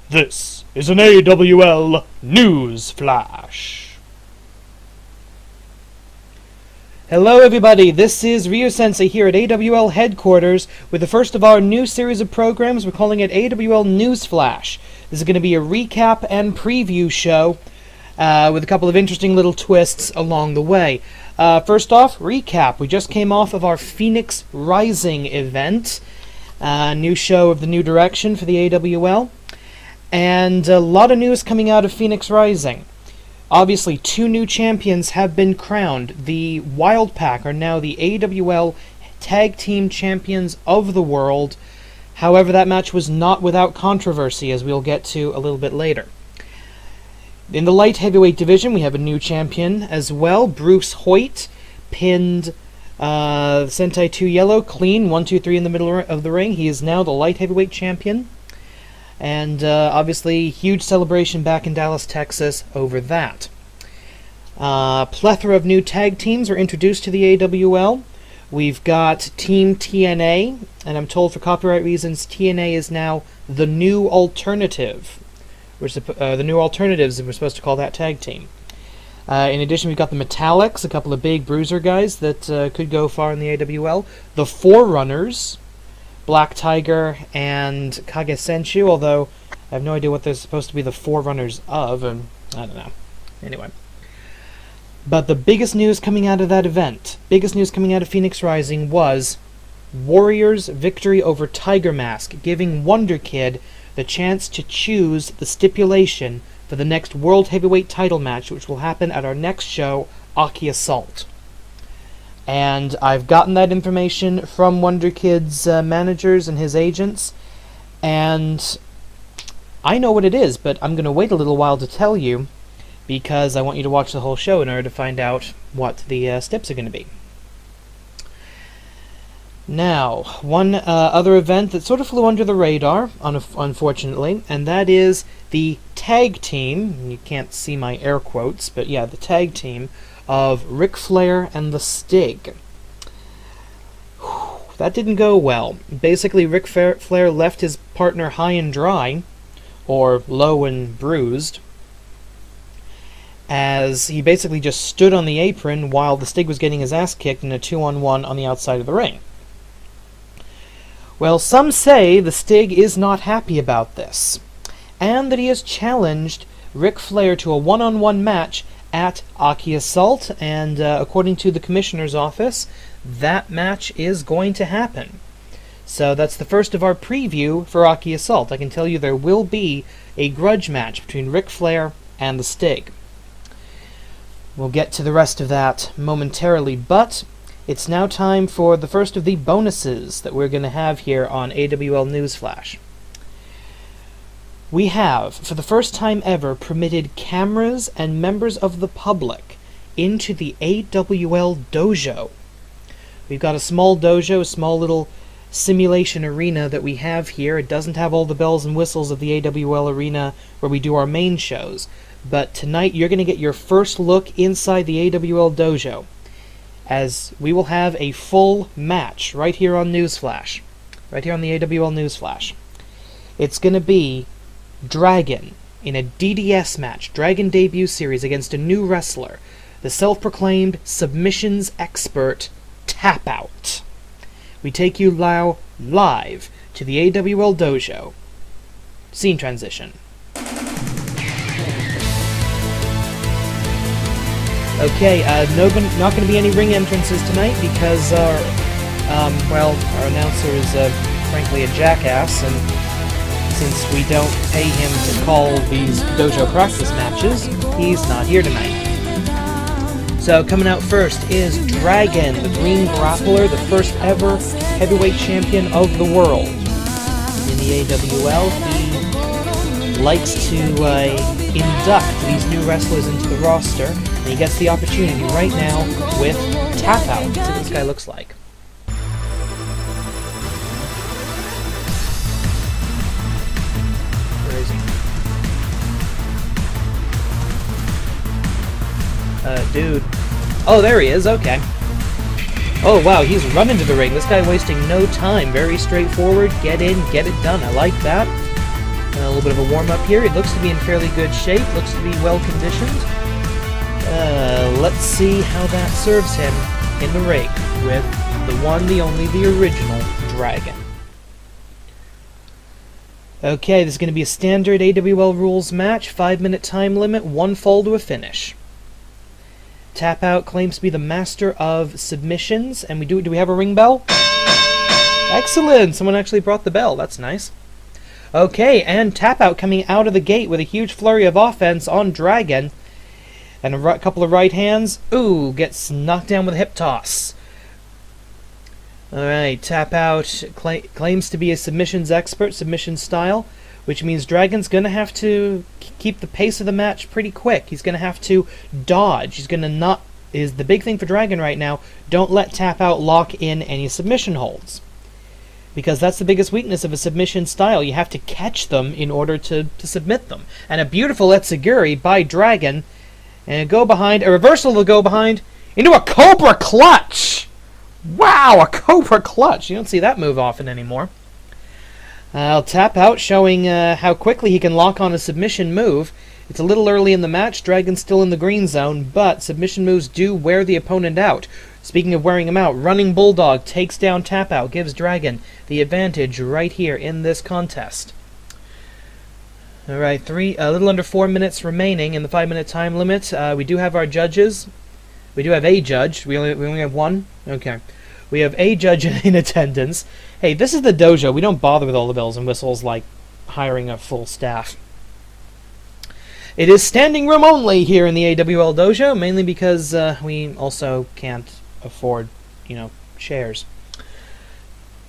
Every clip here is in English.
This is an AWL News Flash. Hello everybody, this is Ryu-sensei here at AWL headquarters with the first of our new series of programs. We're calling it AWL News Flash. This is going to be a recap and preview show with a couple of interesting little twists along the way. First off, recap. We just came off of our Phoenix Rising event, new show of the new direction for the AWL. And a lot of news coming out of Phoenix Rising. Obviously, two new champions have been crowned. The Wild Pack are now the AWL Tag Team Champions of the world. However, that match was not without controversy, as we'll get to a little bit later. In the light heavyweight division, we have a new champion as well. Bruce Hoyt pinned Sentai 2 Yellow clean, 1, 2, 3 in the middle of the ring. He is now the light heavyweight champion. And obviously, huge celebration back in Dallas, Texas over that. Plethora of new tag teams were introduced to the AWL. We've got Team T.N.A, and I'm told for copyright reasons, T.N.A is now the new alternative. The new alternatives, we're supposed to call that tag team. In addition, we've got the Metalix, a couple of big bruiser guys that could go far in the AWL. The Forerunners, Black Tiger and Kagesenshu, although I have no idea what they're supposed to be the Forerunners of, and I don't know. Anyway. But the biggest news coming out of that event, biggest news coming out of Phoenix Rising was Warriors' victory over Tiger Mask, giving Wonder Kid the chance to choose the stipulation for the next World Heavyweight title match, which will happen at our next show, Aki Assult. And I've gotten that information from Wonder Kid's managers and his agents, and I know what it is, but I'm going to wait a little while to tell you, because I want you to watch the whole show in order to find out what the steps are going to be. Now, one other event that sort of flew under the radar, unfortunately, and that is the tag team, you can't see my air quotes, but yeah, the tag team of Ric Flair and the Stig. That didn't go well. Basically, Ric Flair left his partner high and dry, or low and bruised, as he basically just stood on the apron while the Stig was getting his ass kicked in a 2-on-1 on the outside of the ring. Well, some say the Stig is not happy about this, and that he has challenged Ric Flair to a 1-on-1 match at Aki Assult, and according to the Commissioner's office, that match is going to happen. So that's the first of our preview for Aki Assult. I can tell you there will be a grudge match between Ric Flair and the Stig. We'll get to the rest of that momentarily, but it's now time for the first of the bonuses that we're going to have here on AWL News Flash. We have, for the first time ever, permitted cameras and members of the public into the AWL dojo. We've got a small dojo, a small little simulation arena that we have here. It doesn't have all the bells and whistles of the AWL arena where we do our main shows. But tonight you're going to get your first look inside the AWL dojo, as we will have a full match right here on News Flash. Right here on the AWL News Flash. It's going to be Dragon in a DDS match, Dragon debut series against a new wrestler, the self-proclaimed submissions expert, Tap Out. We take you now live to the AWL dojo. Scene transition. Okay, not going to be any ring entrances tonight because our announcer is frankly a jackass, and since we don't pay him to call these dojo practice matches, he's not here tonight. So coming out first is Dragon, the green grappler, the first ever heavyweight champion of the world. In the AWL, he likes to induct these new wrestlers into the roster, and he gets the opportunity right now with Tap Out. Let's see what this guy looks like. Where is he? Dude. Oh, there he is, okay. Oh, wow, he's running to the ring. This guy wasting no time. Very straightforward. Get in, get it done. I like that. A little bit of a warm-up here. It looks to be in fairly good shape. Looks to be well-conditioned. Let's see how that serves him in the ring with the one, the only, the original Dragon. Okay, this is going to be a standard AWL rules match. 5-minute time limit, 1 fall to a finish. Tap Out claims to be the master of submissions, and do we have a ring bell? Excellent! Someone actually brought the bell. That's nice. Okay, and Tap Out coming out of the gate with a huge flurry of offense on Dragon. And a couple of right hands. Ooh, gets knocked down with a hip toss. Alright, Tap Out claims to be a submissions expert, submission style, which means Dragon's going to have to keep the pace of the match pretty quick. He's going to have to dodge. He's going to not... is the big thing for Dragon right now, don't let Tap Out lock in any submission holds. Because that's the biggest weakness of a submission style. You have to catch them in order to submit them. And a beautiful etsuguri by Dragon. And a reversal of the go behind into a Cobra Clutch! Wow, a Cobra Clutch! You don't see that move often anymore. Tap Out showing how quickly he can lock on a submission move. It's a little early in the match, Dragon's still in the green zone, but submission moves do wear the opponent out. Speaking of wearing him out, Running Bulldog takes down Tap Out, gives Dragon the advantage right here in this contest. Alright, a little under 4 minutes remaining in the 5-minute time limit. We do have our judges. We do have a judge. We only have one? Okay. We have a judge in attendance. Hey, this is the dojo. We don't bother with all the bells and whistles like hiring a full staff. It is standing room only here in the AWL dojo, mainly because we also can't afford, chairs.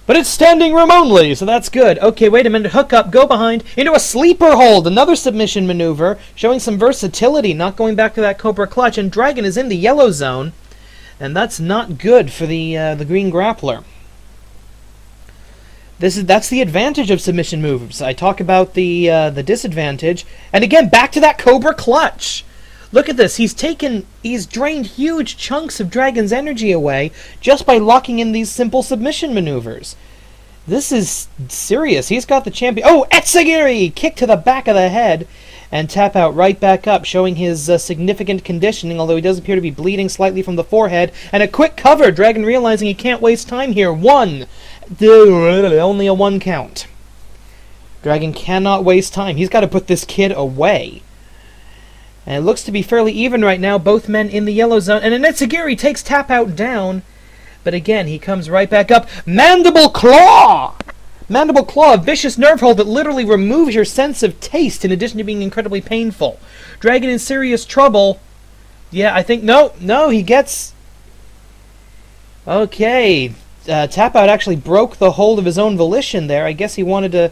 But it's standing room only, so that's good. Okay, wait a minute. Hook up, go behind, into a sleeper hold. Another submission maneuver, showing some versatility, not going back to that Cobra Clutch. And Dragon is in the yellow zone, and that's not good for the green grappler. That's the advantage of submission moves. I talk about the disadvantage. And again, back to that Cobra Clutch. Look at this. He's drained huge chunks of Dragon's energy away just by locking in these simple submission maneuvers. This is serious. He's got the champion. Oh, etsuguri! Kick to the back of the head. And Tap Out right back up, showing his significant conditioning, although he does appear to be bleeding slightly from the forehead. And a quick cover. Dragon realizing he can't waste time here. Only a 1 count. Dragon cannot waste time. He's got to put this kid away. And it looks to be fairly even right now, both men in the yellow zone. And etsuguri takes Tap Out down. But again, he comes right back up. Mandible Claw! Mandible Claw, a vicious nerve hold that literally removes your sense of taste in addition to being incredibly painful. Dragon in serious trouble. Yeah, I think... No, he gets... Okay. Tap Out actually broke the hold of his own volition there. I guess he wanted to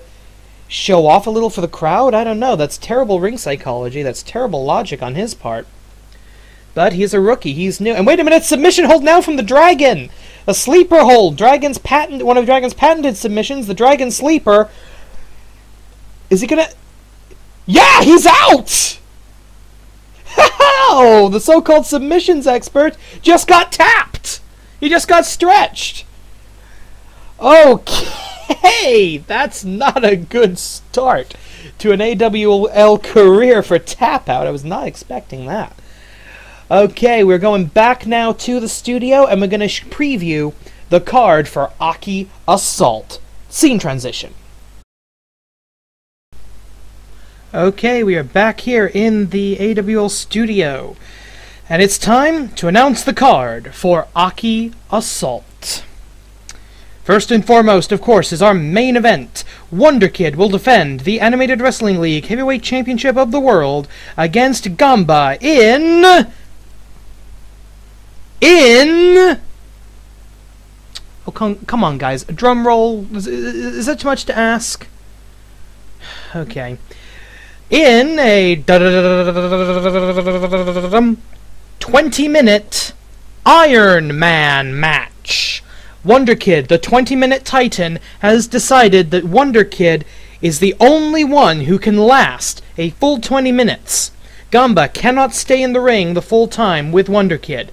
show off a little for the crowd? I don't know. That's terrible ring psychology. That's terrible logic on his part. But he's a rookie. He's new. And wait a minute! Submission hold now from the Dragon! A sleeper hold! One of Dragon's patented submissions, the Dragon Sleeper. Is he gonna... Yeah! He's out! Oh, the so-called submissions expert just got tapped! He just got stretched! Okay, that's not a good start to an AWL career for Tap Out. I was not expecting that. Okay, we're going back now to the studio, and we're going to preview the card for Aki Assult. Scene transition. Okay, we are back here in the AWL studio, and it's time to announce the card for Aki Assult. First and foremost, of course, is our main event. Wonder Kid will defend the Animated Wrestling League Heavyweight Championship of the World against Ganba in... Oh, come on, guys. A drum roll? Is that too much to ask? Okay. In a 20-minute Iron Man match. Wonder Kid, the 20-minute Titan, has decided that Wonder Kid is the only one who can last a full 20 minutes. Ganba cannot stay in the ring the full time with Wonder Kid.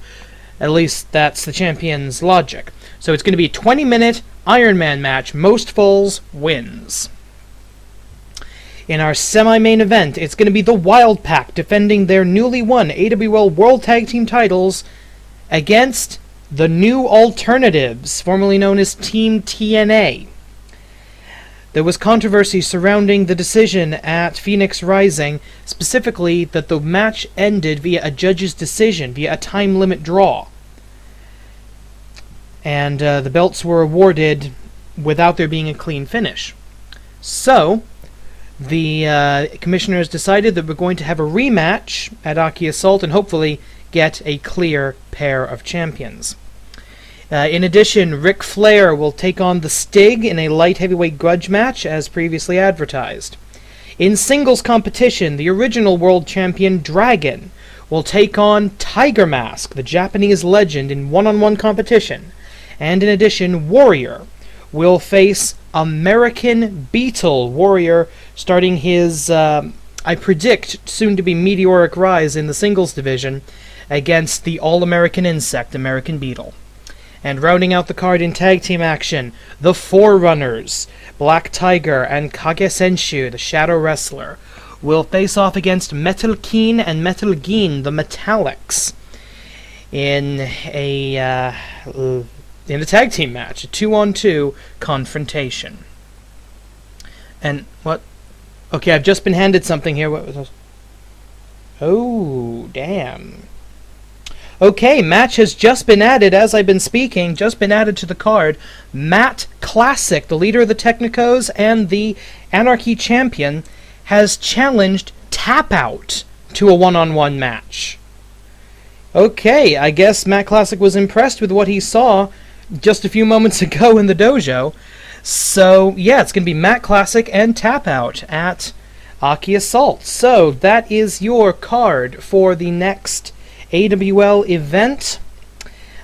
At least that's the champion's logic. So it's going to be a 20-minute Iron Man match. Most falls wins. In our semi-main event, it's going to be the Wild Pack defending their newly won AWL World Tag Team titles against the New Alternatives, formerly known as Team T.N.A. There was controversy surrounding the decision at Phoenix Rising, specifically that the match ended via a judge's decision, via a time limit draw. And the belts were awarded without there being a clean finish. So, the commissioners decided that we're going to have a rematch at Aki Assult and hopefully get a clear pair of champions. In addition, Ric Flair will take on the Stig in a light heavyweight grudge match as previously advertised. In singles competition, the original world champion Dragon will take on Tiger Mask, the Japanese legend, in one-on-one competition. And in addition, Warrior will face American Beetle. Warrior starting his, I predict, soon-to-be meteoric rise in the singles division against the All-American Insect, American Beetle. And rounding out the card in tag team action, the Forerunners, Black Tiger and Kage Senshu, the Shadow Wrestler, will face off against Metal Keen and Metal Geen, the Metalix, in a tag team match, a 2-on-2 confrontation. And what? Okay, I've just been handed something here. What was this? Oh, damn. Okay, match has just been added, as I've been speaking, just been added to the card. Matt Classic, the leader of the Technicos and the Anarchy champion, has challenged Tap Out to a one-on-one match. Okay, I guess Matt Classic was impressed with what he saw just a few moments ago in the dojo. So, yeah, it's going to be Matt Classic and Tap Out at Aki Assult. So, that is your card for the next AWL event.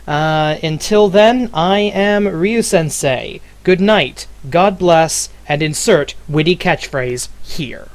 Until then, I am Ryu-sensei. Good night, God bless, and insert witty catchphrase here.